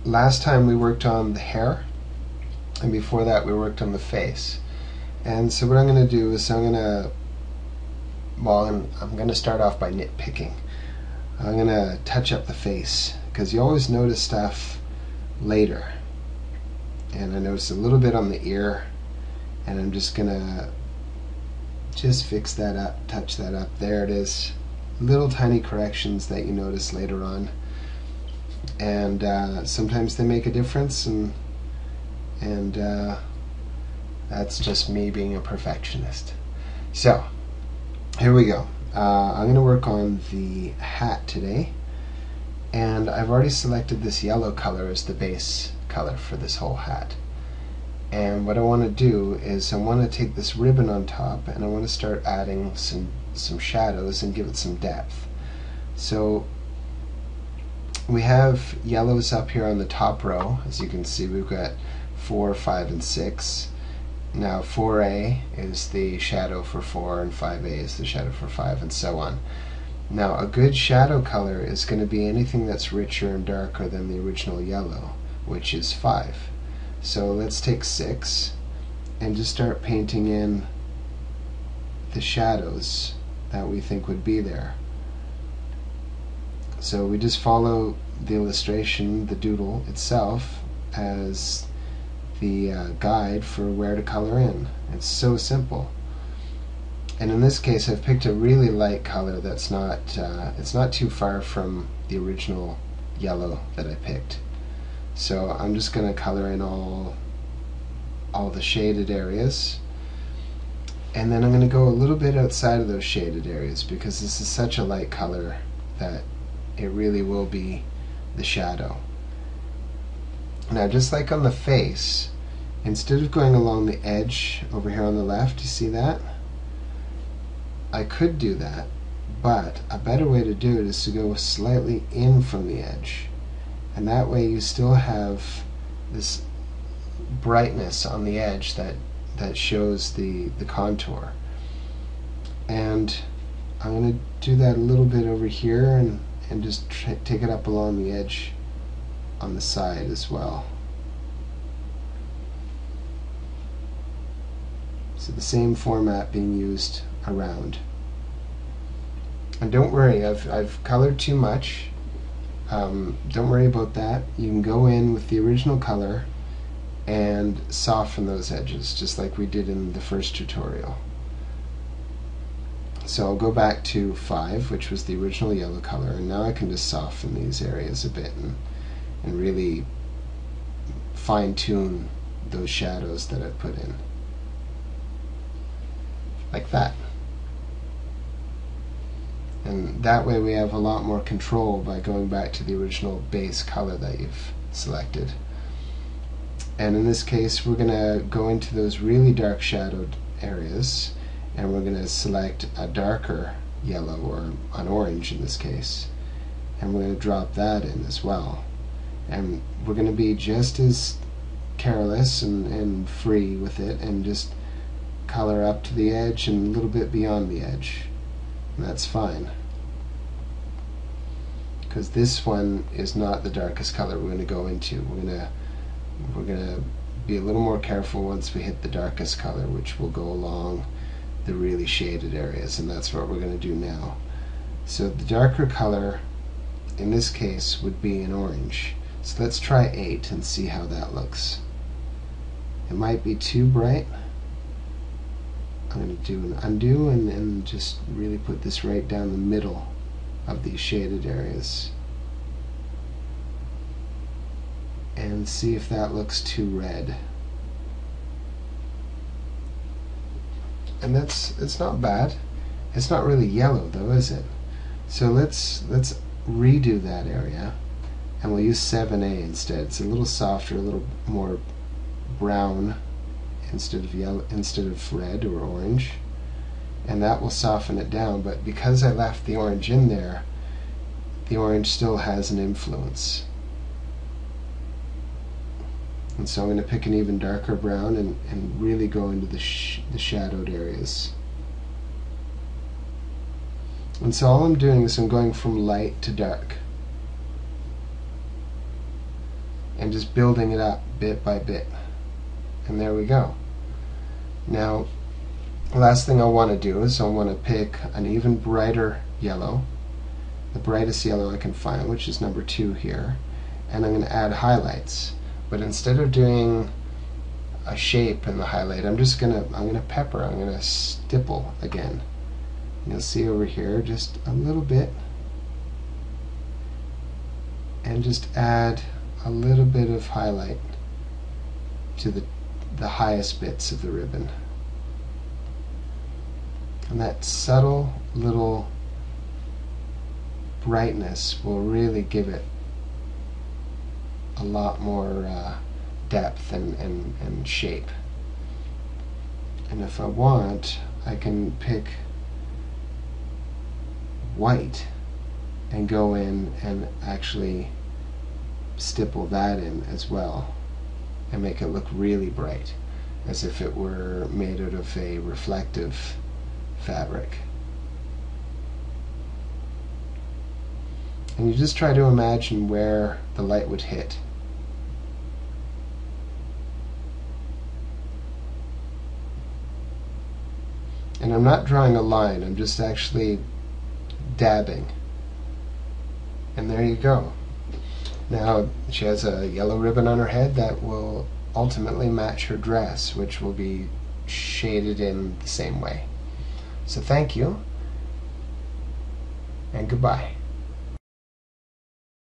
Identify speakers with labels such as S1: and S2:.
S1: last time we worked on the hair, and before that we worked on the face. And so what I'm going to do is I'm going to start off by nitpicking. I'm going to touch up the face, because you always notice stuff later. And I noticed a little bit on the ear, and I'm just going to fix that up, touch that up. There it is. Little tiny corrections that you notice later on. And sometimes they make a difference, and that's just me being a perfectionist. So here we go. I'm going to work on the hat today, and I've already selected this yellow color as the base color for this whole hat. And what I want to do is I want to take this ribbon on top, and I want to start adding some shadows and give it some depth. So we have yellows up here on the top row. As you can see, we've got 4, 5, and 6. Now 4A is the shadow for 4, and 5A is the shadow for 5, and so on. Now a good shadow color is going to be anything that's richer and darker than the original yellow, which is 5. So let's take 6 and just start painting in the shadows that we think would be there. So we just follow the illustration, the doodle itself, as the guide for where to color in. It's so simple. And in this case I've picked a really light color that's not it's not too far from the original yellow that I picked. So I'm just going to color in all the shaded areas, and then I'm going to go a little bit outside of those shaded areas, because this is such a light color that it really will be the shadow. Now just like on the face, instead of going along the edge over here on the left, you see that? I could do that, but a better way to do it is to go slightly in from the edge. And that way you still have this brightness on the edge that shows the contour. And I'm going to do that a little bit over here, and just take it up along the edge on the side as well. So the same format being used around. And don't worry, I've colored too much. Don't worry about that. You can go in with the original color and soften those edges, just like we did in the first tutorial. So I'll go back to 5, which was the original yellow color, and now I can just soften these areas a bit and really fine-tune those shadows that I've put in. Like that. And that way we have a lot more control by going back to the original base color that you've selected. And in this case we're going to go into those really dark shadowed areas, and we're going to select a darker yellow, or an orange in this case, and we're going to drop that in as well. And we're going to be just as careless and free with it, and just color up to the edge and a little bit beyond the edge. And that's fine, because this one is not the darkest color we're going to go into. We're going to be a little more careful once we hit the darkest color, which will go along the really shaded areas, and that's what we're going to do now. So the darker color in this case would be an orange. So let's try 8 and see how that looks. It might be too bright. I'm going to do an undo and just really put this right down the middle of these shaded areas, and see if that looks too red. And it's not bad. It's not really yellow though, is it? So let's redo that area, and we'll use 7A instead. It's a little softer, a little more brown instead of yellow, instead of red or orange, and that will soften it down. But because I left the orange in there, the orange still has an influence. And so I'm going to pick an even darker brown and really go into the shadowed areas. And so all I'm doing is I'm going from light to dark. and just building it up bit by bit. And there we go. Now, the last thing I want to do is I want to pick an even brighter yellow, the brightest yellow I can find, which is number 2 here, and I'm going to add highlights. But instead of doing a shape in the highlight, I'm gonna pepper. I'm gonna stipple again. You'll see over here just a little bit, and just add a little bit of highlight to the highest bits of the ribbon. And that subtle little brightness will really give it a lot more depth and shape. And if I want, I can pick white and go in and actually stipple that in as well and make it look really bright, as if it were made out of a reflective fabric. And you just try to imagine where the light would hit. And I'm not drawing a line, I'm just actually dabbing. And there you go. Now she has a yellow ribbon on her head that will ultimately match her dress, which will be shaded in the same way. So thank you, and goodbye.